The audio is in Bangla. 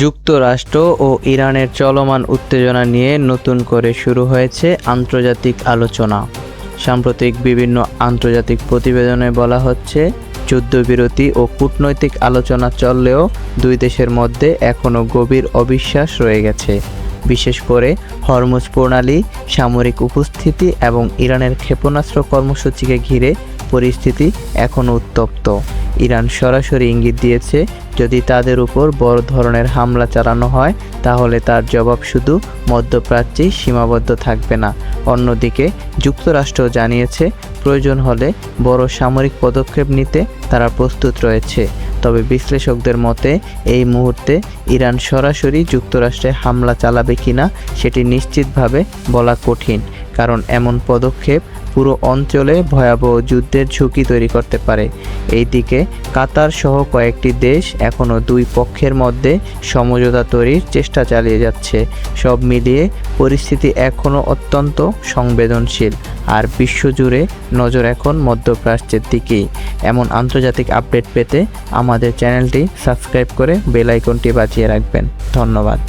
যুক্তরাষ্ট্র ও ইরানের চলমান উত্তেজনা নিয়ে নতুন করে শুরু হয়েছে আন্তর্জাতিক আলোচনা। সাম্প্রতিক বিভিন্ন আন্তর্জাতিক প্রতিবেদনে বলা হচ্ছে, যুদ্ধবিরতি ও কূটনৈতিক আলোচনা চললেও দুই দেশের মধ্যে এখনও গভীর অবিশ্বাস রয়ে গেছে। বিশেষ করে হরমুজ প্রণালী, সামরিক উপস্থিতি এবং ইরানের ক্ষেপণাস্ত্র কর্মসূচিকে ঘিরে পরিস্থিতি এখনও উত্তপ্ত। ইরান সরাসরি ইঙ্গিত দিয়েছে, যদি তাদের উপর বড় ধরনের হামলা চালানো হয় তাহলে তার জবাব শুধু মধ্যপ্রাচ্যেই সীমাবদ্ধ থাকবে না। অন্যদিকে যুক্তরাষ্ট্র জানিয়েছে, প্রয়োজন হলে বড় সামরিক পদক্ষেপ নিতে তারা প্রস্তুত রয়েছে। তবে বিশ্লেষকদের মতে এই মুহূর্তে ইরান সরাসরি যুক্তরাষ্ট্রে হামলা চালাবে কিনা সেটি নিশ্চিতভাবে বলা কঠিন, কারণ এমন পদক্ষেপ পুরো অঞ্চলে ভয়াবহ যুদ্ধের ঝুঁকি তৈরি করতে পারে। এইদিকে কাতার সহ কয়েকটি দেশ এখনও দুই পক্ষের মধ্যে সমঝোতা তৈরির চেষ্টা চালিয়ে যাচ্ছে। সব মিলিয়ে পরিস্থিতি এখনও অত্যন্ত সংবেদনশীল, আর বিশ্বজুড়ে নজর এখন মধ্যপ্রাচ্যের দিকেই। এমন আন্তর্জাতিক আপডেট পেতে আমাদের চ্যানেলটি সাবস্ক্রাইব করে বেল আইকনটি বাজিয়ে রাখবেন। ধন্যবাদ।